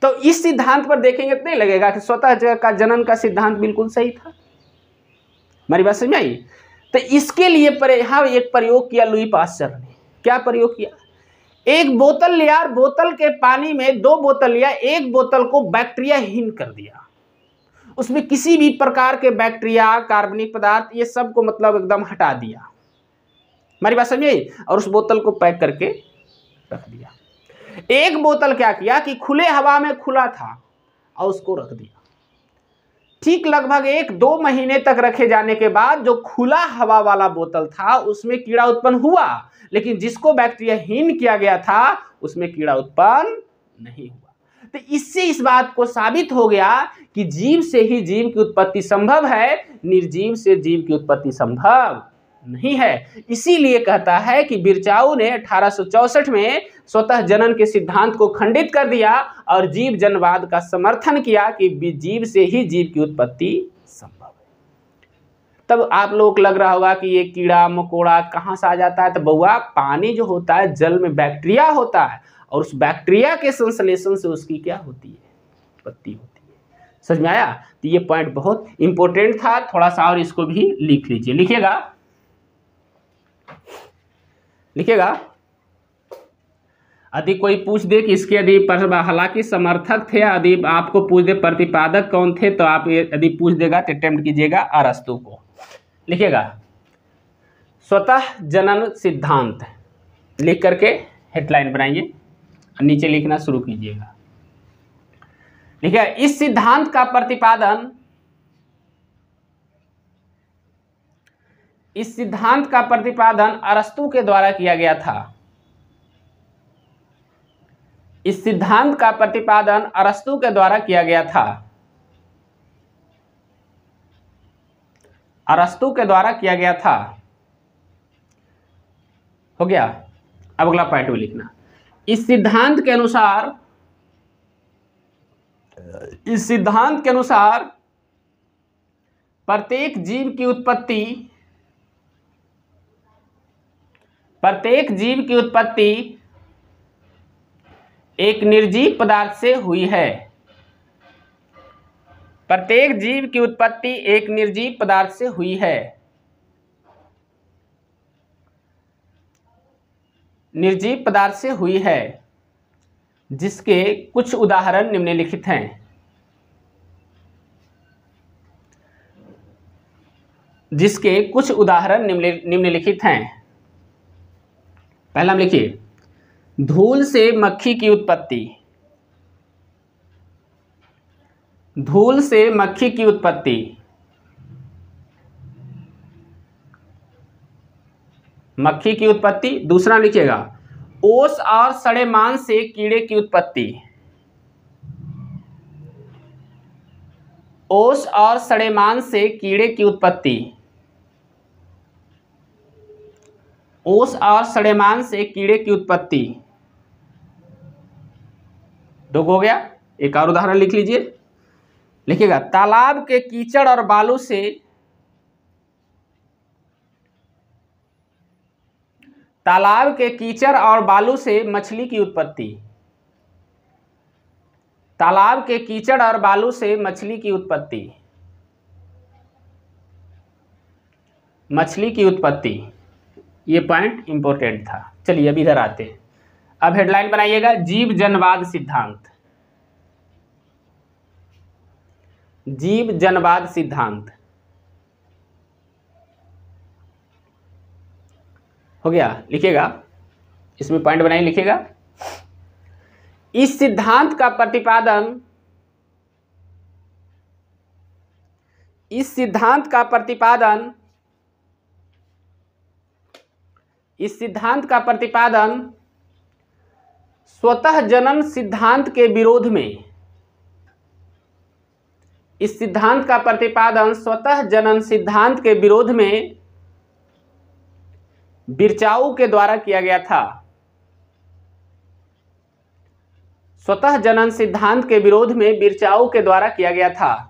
तो इस सिद्धांत पर देखेंगे तो नहीं लगेगा कि स्वतः का जनन का सिद्धांत बिल्कुल सही था। हमारी बात समझ में आई। तो इसके लिए यहाँ एक प्रयोग किया लुई पाश्चर ने। क्या प्रयोग किया, एक बोतल लिया, बोतल के पानी में 2 बोतल लिया, एक बोतल को बैक्टीरियाहीन कर दिया, उसमें किसी भी प्रकार के बैक्टीरिया, कार्बनिक पदार्थ, ये सब को मतलब एकदम हटा दिया। हमारी बात समझिए। और उस बोतल को पैक करके रख दिया। एक बोतल क्या किया कि खुले हवा में खुला था और उसको रख दिया। ठीक लगभग 1-2 महीने तक रखे जाने के बाद जो खुला हवा वाला बोतल था उसमें कीड़ा उत्पन्न हुआ, लेकिन जिसको बैक्टीरियाहीन किया गया था उसमें कीड़ा उत्पन्न नहीं हुआ। तो इससे इस बात को साबित हो गया कि जीव से ही जीव की उत्पत्ति संभव है, निर्जीव से जीव की उत्पत्ति संभव नहीं है। इसीलिए कहता है कि बिरचाऊ ने 1864 में स्वतः जनन के सिद्धांत को खंडित कर दिया और जीव जनवाद का समर्थन किया कि जीव से ही जीव की उत्पत्ति संभव है। तब आप लोग लग रहा होगा कि ये कीड़ा मकोड़ा कहाँ से आ जाता है, तो बउआ पानी जो होता है जल में बैक्टीरिया होता है और उस बैक्टीरिया के संश्लेषण से उसकी क्या होती है, उत्पत्ति होती है। समझ में आया। तो ये पॉइंट बहुत इंपॉर्टेंट था, थोड़ा सा और इसको भी लिख लीजिए, लिखिएगा। लिखिएगा। यदि कोई पूछ दे कि इसके यदि हालांकि समर्थक थे, यदि आपको पूछ दे प्रतिपादक कौन थे, तो आप यदि पूछ देगा तो अटेम्प्ट कीजिएगा अरस्तु को। लिखिएगा स्वतः जनन सिद्धांत, लिख करके हेडलाइन बनाइए और नीचे लिखना शुरू कीजिएगा। लिखिएगा इस सिद्धांत का प्रतिपादन, इस सिद्धांत का प्रतिपादन अरस्तु के द्वारा किया गया था। इस सिद्धांत का प्रतिपादन अरस्तु के द्वारा किया गया था। अरस्तु के द्वारा किया गया था। हो गया। अब अगला पॉइंट में लिखना, इस सिद्धांत के अनुसार, इस सिद्धांत के अनुसार प्रत्येक जीव की उत्पत्ति, प्रत्येक जीव की उत्पत्ति एक निर्जीव पदार्थ से हुई है। प्रत्येक जीव की उत्पत्ति एक निर्जीव पदार्थ से हुई है। निर्जीव पदार्थ से हुई है, जिसके कुछ उदाहरण निम्नलिखित हैं। जिसके कुछ उदाहरण निम्नलिखित हैं। पहला लिखिए, धूल से मक्खी की उत्पत्ति। धूल से मक्खी की उत्पत्ति। मक्खी की उत्पत्ति। दूसरा लिखिएगा, ओस और सड़े मांस से कीड़े की उत्पत्ति। ओस और सड़े मांस से कीड़े की उत्पत्ति। ओस और सड़े मांस से कीड़े की उत्पत्ति। दो हो गया। एक और उदाहरण लिख लीजिए। लिखिएगा, तालाब के कीचड़ और बालू से, तालाब के कीचड़ और बालू से मछली की उत्पत्ति। तालाब के कीचड़ और बालू से मछली की उत्पत्ति। मछली की उत्पत्ति। ये पॉइंट इंपॉर्टेंट था। चलिए अब इधर आते हैं। अब हेडलाइन बनाइएगा, जीव जनवाद सिद्धांत। जीव जनवाद सिद्धांत। हो गया। लिखिएगा, इसमें पॉइंट बनाइए। लिखिएगा, इस सिद्धांत का प्रतिपादन, इस सिद्धांत का प्रतिपादन, इस सिद्धांत का प्रतिपादन स्वतः जनन सिद्धांत के विरोध में, इस सिद्धांत का प्रतिपादन स्वतः जनन सिद्धांत के विरोध में बिरचाऊ के द्वारा किया गया था। स्वतः जनन सिद्धांत के विरोध में बिरचाऊ के द्वारा किया गया था।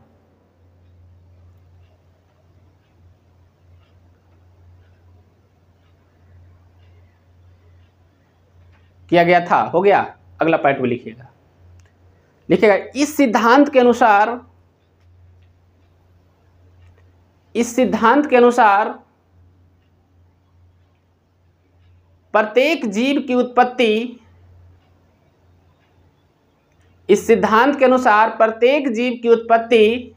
किया गया था। हो गया। अगला पॉइंट में लिखिएगा। लिखिएगा, इस सिद्धांत के अनुसार, इस सिद्धांत के अनुसार प्रत्येक जीव की उत्पत्ति, इस सिद्धांत के अनुसार प्रत्येक जीव की उत्पत्ति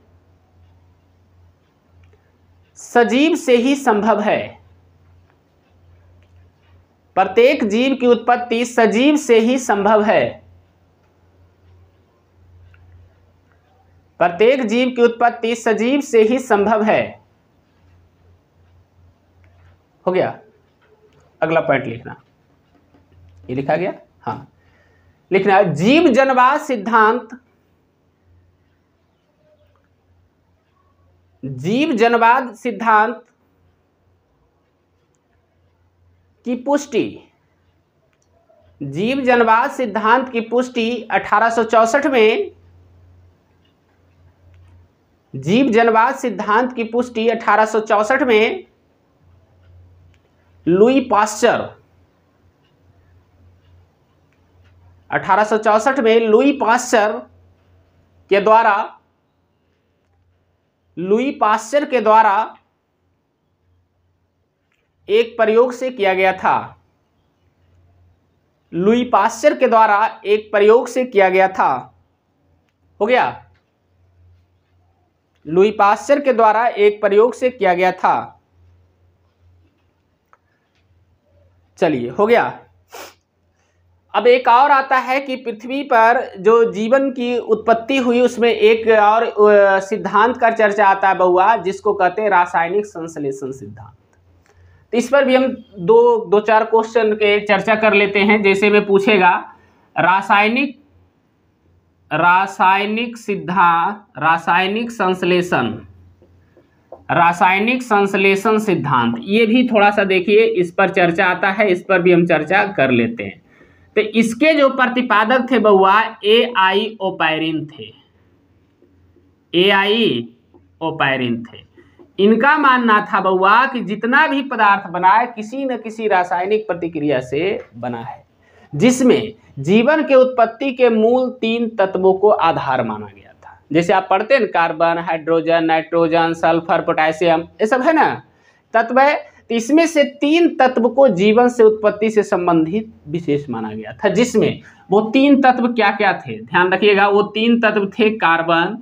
सजीव से ही संभव है। प्रत्येक जीव की उत्पत्ति सजीव से ही संभव है। प्रत्येक जीव की उत्पत्ति सजीव से ही संभव है। हो गया। अगला पॉइंट लिखना। ये लिखा गया। हाँ, लिखना, जीव जनवाद सिद्धांत, जीव जनवाद सिद्धांत की पुष्टि, जीव जनवाद सिद्धांत की पुष्टि 1864 में, जीव जनवाद सिद्धांत की पुष्टि 1864 में लुई पास्चर, 1864 में लुई पास्चर के द्वारा, लुई पास्चर के द्वारा एक प्रयोग से किया गया था। लुई पास्चर के द्वारा एक प्रयोग से किया गया था। हो गया, लुई पास्चर के द्वारा एक प्रयोग से किया गया था। चलिए, हो गया। अब एक और आता है कि पृथ्वी पर जो जीवन की उत्पत्ति हुई उसमें एक और सिद्धांत का चर्चा आता है बहुआ, जिसको कहते हैं रासायनिक संश्लेषण सिद्धांत। तो इस पर भी हम दो चार क्वेश्चन के चर्चा कर लेते हैं। जैसे में पूछेगा रासायनिक सिद्धांत, रासायनिक संश्लेषण सिद्धांत, ये भी थोड़ा सा देखिए, इस पर चर्चा आता है, इस पर भी हम चर्चा कर लेते हैं। तो इसके जो प्रतिपादक थे बहुआ AI ओपैरिन थे, AI ओपैरिन थे। इनका मानना था बहुआ कि जितना भी पदार्थ बना है किसी न किसी रासायनिक प्रतिक्रिया से बना है, जिसमें जीवन के उत्पत्ति के मूल 3 तत्वों को आधार माना गया था। जैसे आप पढ़ते हैं carbon, hydrogen, nitrogen, sulphur, potassium, ये सब है ना तत्व है। तो इसमें से 3 तत्व को जीवन से उत्पत्ति से संबंधित विशेष माना गया था, जिसमें वो 3 तत्व क्या क्या थे, ध्यान रखिएगा। वो 3 तत्व थे कार्बन,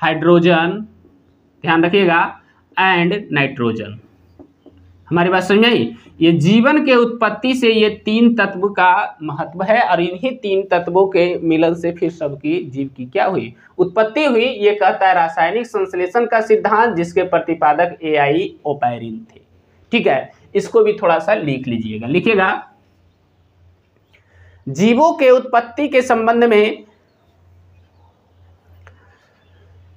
हाइड्रोजन, ध्यान रखिएगा, एंड नाइट्रोजन। हमारी बात समझ आई? ये जीवन के उत्पत्ति से ये 3 तत्व का महत्व है, और इन्हीं 3 तत्वों के मिलन से फिर सबकी जीव की क्या हुई, उत्पत्ति हुई। ये कहता है रासायनिक संश्लेषण का सिद्धांत, जिसके प्रतिपादक AI ओपैरिन थे। ठीक है, इसको भी थोड़ा सा लिख लीजिएगा। लिखिएगा, जीवों के उत्पत्ति के संबंध में,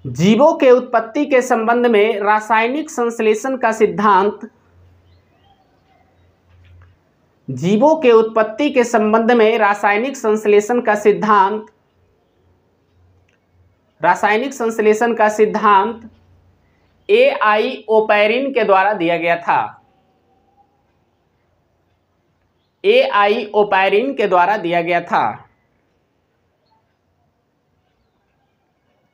जीवों के उत्पत्ति के संबंध में रासायनिक संश्लेषण का सिद्धांत, जीवों के उत्पत्ति के संबंध में रासायनिक संश्लेषण का सिद्धांत, रासायनिक संश्लेषण का सिद्धांत AI ओपैरिन के द्वारा दिया गया था। AI ओपैरिन के द्वारा दिया गया था।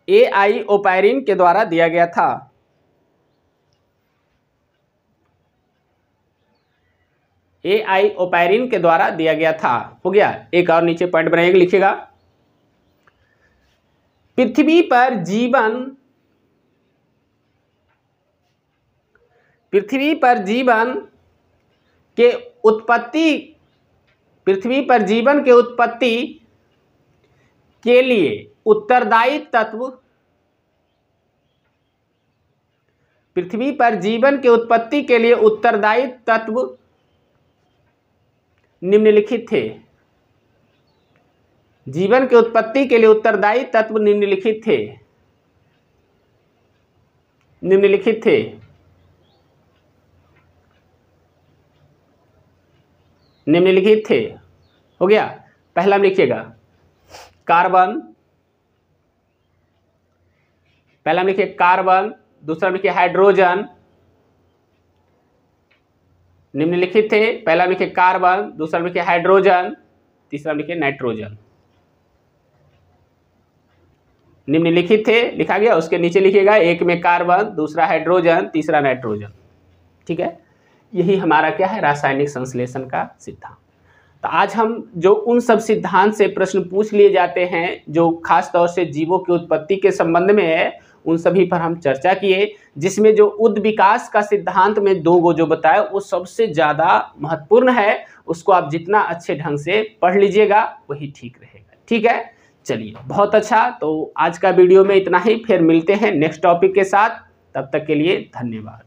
AI ओपैरिन के द्वारा दिया गया था। AI ओपैरिन के द्वारा दिया गया था। हो गया। एक और नीचे पॉइंट बनाइएगा, लिखिएगा, पृथ्वी पर जीवन के उत्पत्ति, पृथ्वी पर जीवन के उत्पत्ति के लिए उत्तरदायी तत्व, पृथ्वी पर जीवन के उत्पत्ति के लिए उत्तरदायी तत्व निम्नलिखित थे। जीवन के उत्पत्ति के लिए उत्तरदायी तत्व निम्नलिखित थे। निम्नलिखित थे। निम्नलिखित थे। हो गया। पहला में लिखिएगा कार्बन, पहला में लिखिए कार्बन, दूसरा में लिखिए हाइड्रोजन। निम्नलिखित थे। पहला में लिखिए कार्बन, दूसरा में लिखिए हाइड्रोजन, तीसरा में लिखिए नाइट्रोजन। निम्नलिखित थे लिखा गया। उसके नीचे लिखिएगा एक में कार्बन, दूसरा हाइड्रोजन, तीसरा नाइट्रोजन। ठीक है, यही हमारा क्या है, रासायनिक संश्लेषण का सिद्धांत। तो आज हम जो उन सब सिद्धांत से प्रश्न पूछ लिए जाते हैं जो खास तौर से जीवों की उत्पत्ति के संबंध में है, उन सभी पर हम चर्चा किए, जिसमें जो उद विकास का सिद्धांत में 2 गो जो बताया वो सबसे ज़्यादा महत्वपूर्ण है। उसको आप जितना अच्छे ढंग से पढ़ लीजिएगा वही ठीक रहेगा। ठीक है, चलिए बहुत अच्छा। तो आज का वीडियो में इतना ही, फिर मिलते हैं नेक्स्ट टॉपिक के साथ। तब तक के लिए धन्यवाद।